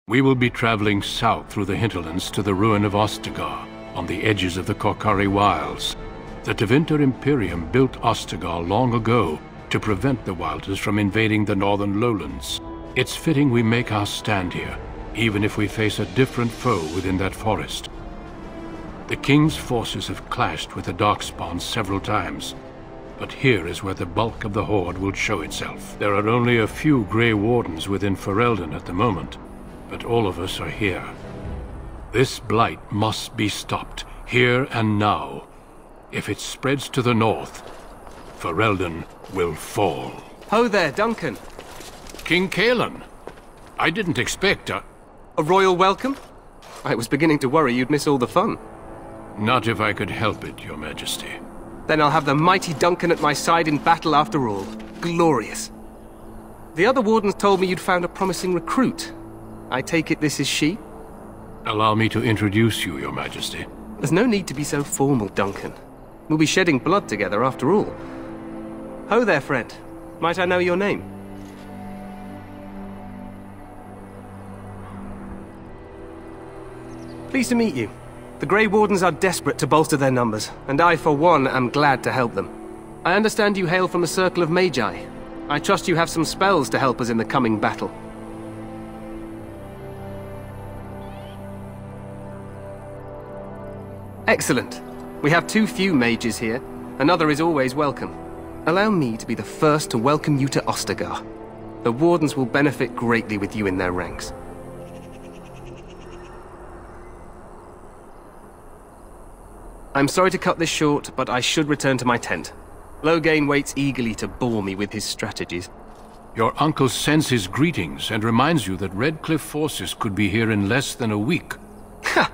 We will be traveling south through the hinterlands to the ruin of Ostagar, on the edges of the Korkari Wilds. The Tevinter Imperium built Ostagar long ago to prevent the Wilders from invading the northern lowlands. It's fitting we make our stand here, even if we face a different foe within that forest. The King's forces have clashed with the Darkspawn several times, but here is where the bulk of the Horde will show itself. There are only a few Grey Wardens within Ferelden at the moment, but all of us are here. This blight must be stopped, here and now. If it spreads to the north, Ferelden will fall. Ho there, Duncan. King Kaelan. I didn't expect a royal welcome? I was beginning to worry you'd miss all the fun. Not if I could help it, Your Majesty. Then I'll have the mighty Duncan at my side in battle after all. Glorious. The other wardens told me you'd found a promising recruit. I take it this is she? Allow me to introduce you, Your Majesty. There's no need to be so formal, Duncan. We'll be shedding blood together after all. Ho there, friend. Might I know your name? Pleased to meet you. The Grey Wardens are desperate to bolster their numbers, and I, for one, am glad to help them. I understand you hail from a circle of Magi. I trust you have some spells to help us in the coming battle. Excellent. We have too few mages here. Another is always welcome. Allow me to be the first to welcome you to Ostagar. The Wardens will benefit greatly with you in their ranks. I'm sorry to cut this short, but I should return to my tent. Loghain waits eagerly to bore me with his strategies. Your uncle sends his greetings and reminds you that Redcliffe forces could be here in less than a week. Ha!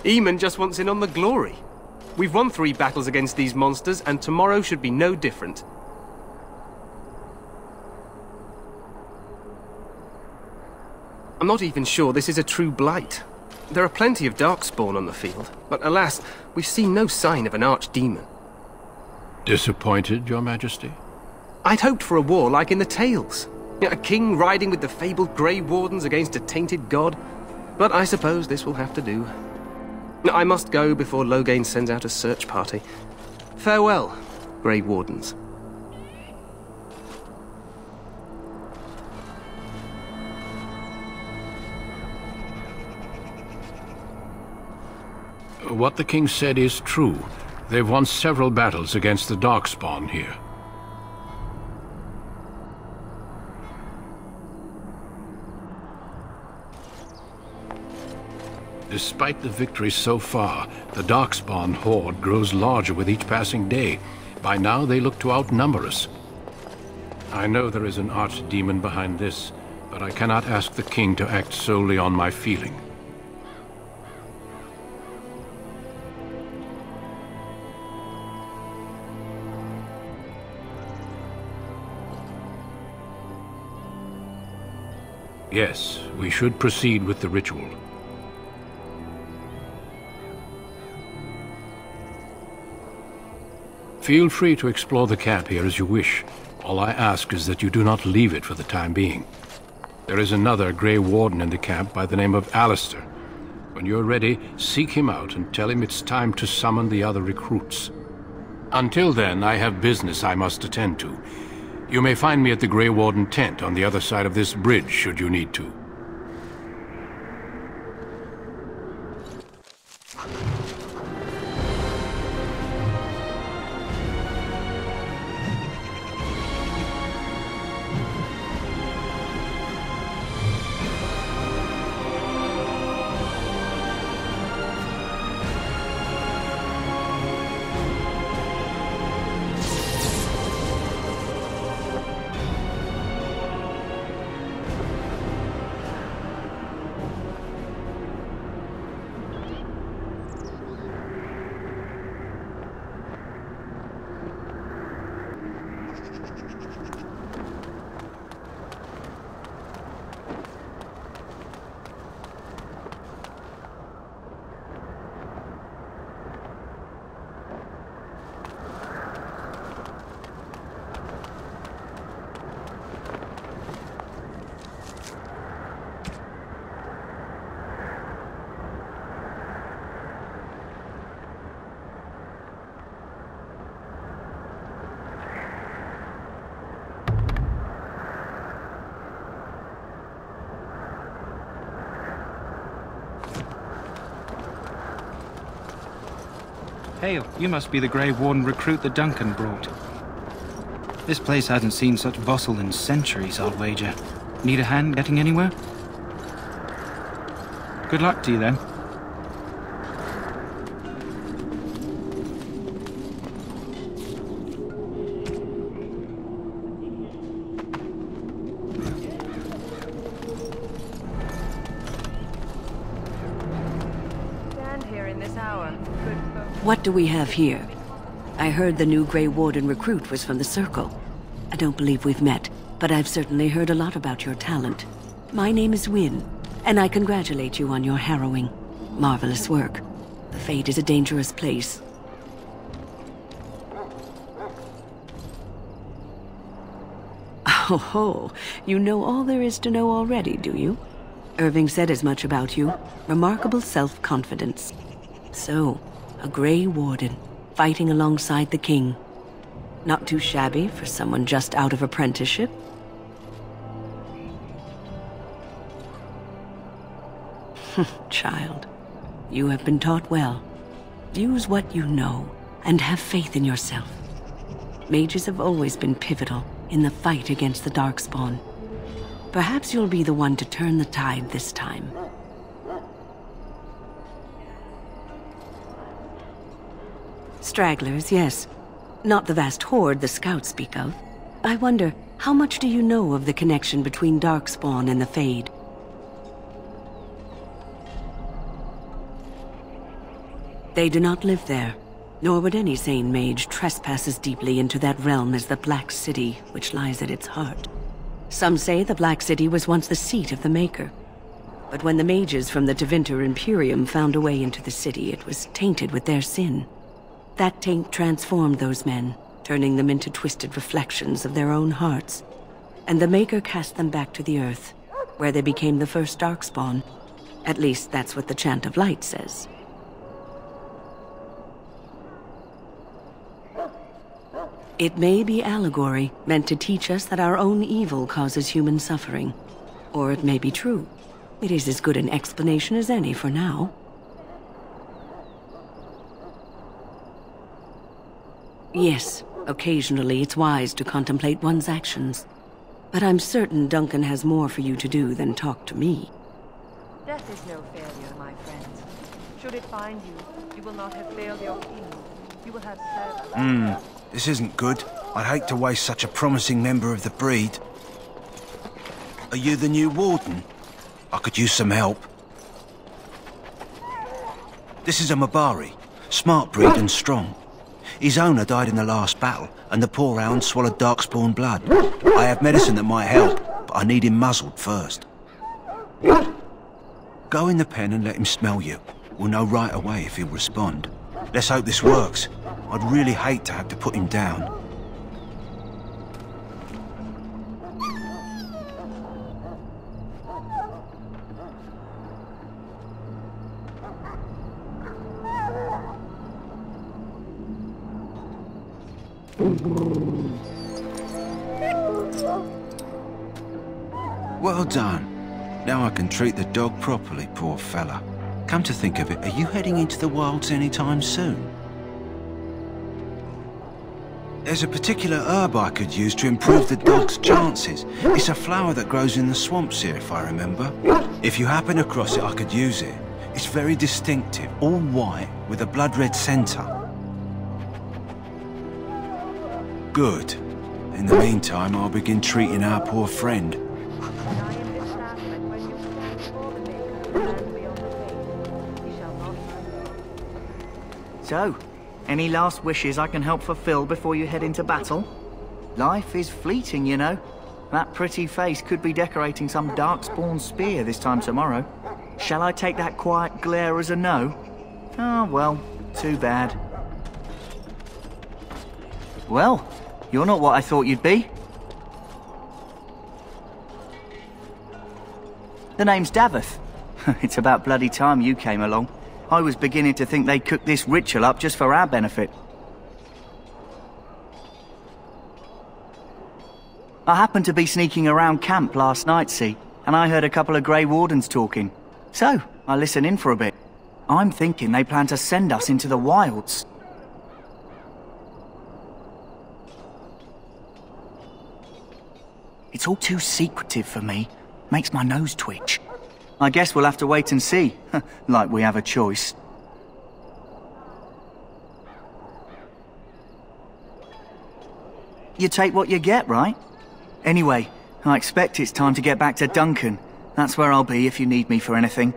Eamon just wants in on the glory. We've won 3 battles against these monsters, and tomorrow should be no different. I'm not even sure this is a true blight. There are plenty of Darkspawn on the field, but alas, we've seen no sign of an archdemon. Disappointed, Your Majesty? I'd hoped for a war like in the tales. A king riding with the fabled Grey Wardens against a tainted god. But I suppose this will have to do. I must go before Loghain sends out a search party. Farewell, Grey Wardens. What the king said is true. They've won several battles against the Darkspawn here. Despite the victory so far, the Darkspawn horde grows larger with each passing day. By now, they look to outnumber us. I know there is an archdemon behind this, but I cannot ask the king to act solely on my feeling. Yes, we should proceed with the ritual. Feel free to explore the camp here as you wish. All I ask is that you do not leave it for the time being. There is another Grey Warden in the camp by the name of Alistair. When you're ready, seek him out and tell him it's time to summon the other recruits. Until then, I have business I must attend to. You may find me at the Grey Warden tent on the other side of this bridge, should you need to. Hail, you must be the Grey Warden recruit that Duncan brought. This place hasn't seen such bustle in centuries, I'll wager. Need a hand getting anywhere? Good luck to you, then. What do we have here? I heard the new Grey Warden recruit was from the Circle. I don't believe we've met, but I've certainly heard a lot about your talent. My name is Wynne, and I congratulate you on your harrowing, marvelous work. The Fade is a dangerous place. Oh ho, you know all there is to know already, do you? Irving said as much about you. Remarkable self-confidence. So, a Grey Warden, fighting alongside the King. Not too shabby for someone just out of apprenticeship. Child, you have been taught well. Use what you know, and have faith in yourself. Mages have always been pivotal in the fight against the Darkspawn. Perhaps you'll be the one to turn the tide this time. Stragglers, yes. Not the vast horde the scouts speak of. I wonder, how much do you know of the connection between Darkspawn and the Fade? They do not live there, nor would any sane mage trespass as deeply into that realm as the Black City, which lies at its heart. Some say the Black City was once the seat of the Maker. But when the mages from the Tevinter Imperium found a way into the city, it was tainted with their sin. That taint transformed those men, turning them into twisted reflections of their own hearts. And the Maker cast them back to the earth, where they became the first Darkspawn. At least that's what the Chant of Light says. It may be allegory, meant to teach us that our own evil causes human suffering. Or it may be true. It is as good an explanation as any for now. Yes, occasionally it's wise to contemplate one's actions. But I'm certain Duncan has more for you to do than talk to me. Death is no failure, my friends. Should it find you, you will not have failed your king. You will have served. This isn't good. I'd hate to waste such a promising member of the breed. Are you the new warden? I could use some help. This is a mabari. Smart breed and strong. His owner died in the last battle, and the poor hound swallowed Darkspawn blood. I have medicine that might help, but I need him muzzled first. Go in the pen and let him smell you. We'll know right away if he'll respond. Let's hope this works. I'd really hate to have to put him down. Well done. Now I can treat the dog properly, poor fella. Come to think of it, are you heading into the wilds anytime soon? There's a particular herb I could use to improve the dog's chances. It's a flower that grows in the swamps here, if I remember. If you happen across it, I could use it. It's very distinctive, all white, with a blood-red centre. Good. In the meantime, I'll begin treating our poor friend. So, any last wishes I can help fulfill before you head into battle? Life is fleeting, you know. That pretty face could be decorating some Darkspawn spear this time tomorrow. Shall I take that quiet glare as a no? Oh, well, too bad. Well, you're not what I thought you'd be. The name's Daveth. It's about bloody time you came along. I was beginning to think they cooked this ritual up just for our benefit. I happened to be sneaking around camp last night, see, and I heard a couple of Grey Wardens talking. So, I listened in for a bit. I'm thinking they plan to send us into the wilds. It's all too secretive for me. Makes my nose twitch. I guess we'll have to wait and see. Like we have a choice. You take what you get, right? Anyway, I expect it's time to get back to Duncan. That's where I'll be if you need me for anything.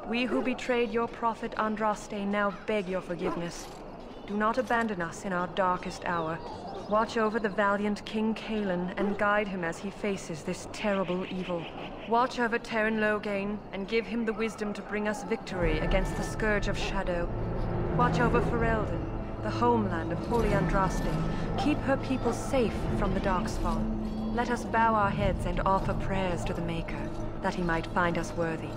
We who betrayed your prophet Andraste now beg your forgiveness. Do not abandon us in our darkest hour. Watch over the valiant King Kaelin and guide him as he faces this terrible evil. Watch over Terran Loghain and give him the wisdom to bring us victory against the Scourge of Shadow. Watch over Ferelden, the homeland of Holy Andraste. Keep her people safe from the Darkspawn. Let us bow our heads and offer prayers to the Maker, that he might find us worthy.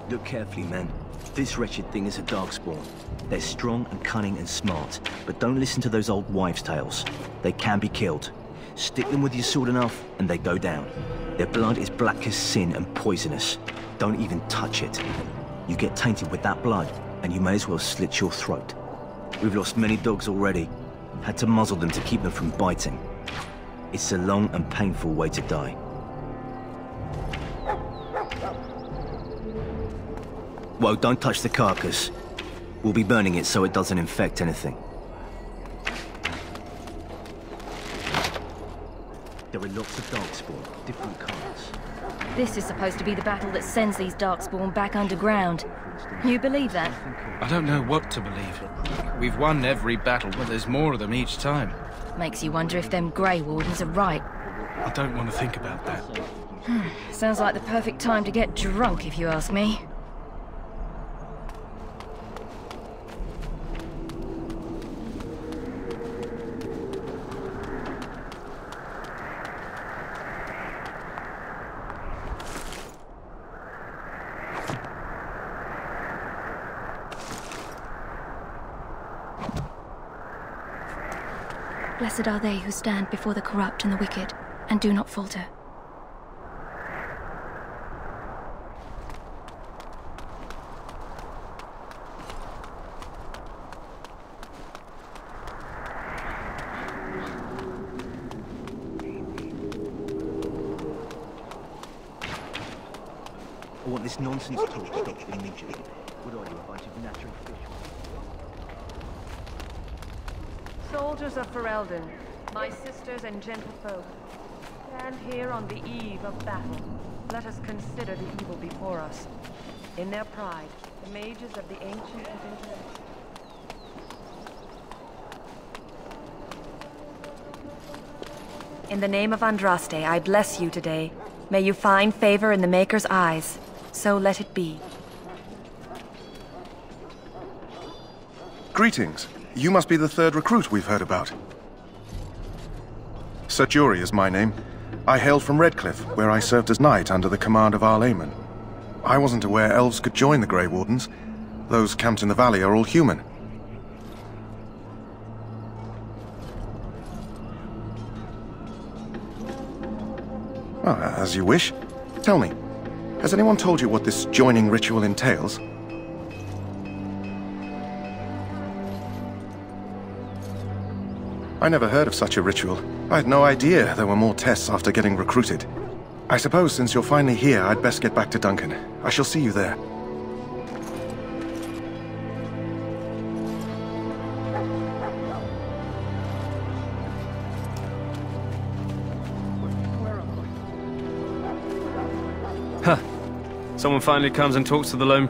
Look carefully, men. This wretched thing is a Darkspawn. They're strong and cunning and smart, but don't listen to those old wives' tales. They can be killed. Stick them with your sword enough, and they go down. Their blood is black as sin and poisonous. Don't even touch it. You get tainted with that blood, and you may as well slit your throat. We've lost many dogs already. Had to muzzle them to keep them from biting. It's a long and painful way to die. Whoa, don't touch the carcass. We'll be burning it so it doesn't infect anything. There are lots of Darkspawn, different colors. This is supposed to be the battle that sends these Darkspawn back underground. You believe that? I don't know what to believe. We've won every battle, but there's more of them each time. Makes you wonder if them Grey Wardens are right. I don't want to think about that. Sounds like the perfect time to get drunk, if you ask me. Blessed are they who stand before the corrupt and the wicked, and do not falter. I want this nonsense talk stopped immediately. What are you, a bunch of natural fish? Soldiers of Ferelden, my sisters and gentlefolk, stand here on the eve of battle. Let us consider the evil before us. In their pride, the mages of the ancient have intervened. In the name of Andraste, I bless you today. May you find favor in the Maker's eyes. So let it be. Greetings. You must be the third recruit we've heard about. Sir Jury is my name. I hail from Redcliffe, where I served as knight under the command of Arlayman. I wasn't aware elves could join the Grey Wardens. Those camped in the valley are all human. As you wish. Tell me, has anyone told you what this joining ritual entails? I never heard of such a ritual. I had no idea there were more tests after getting recruited. I suppose since you're finally here, I'd best get back to Duncan. I shall see you there. Someone finally comes and talks to the lone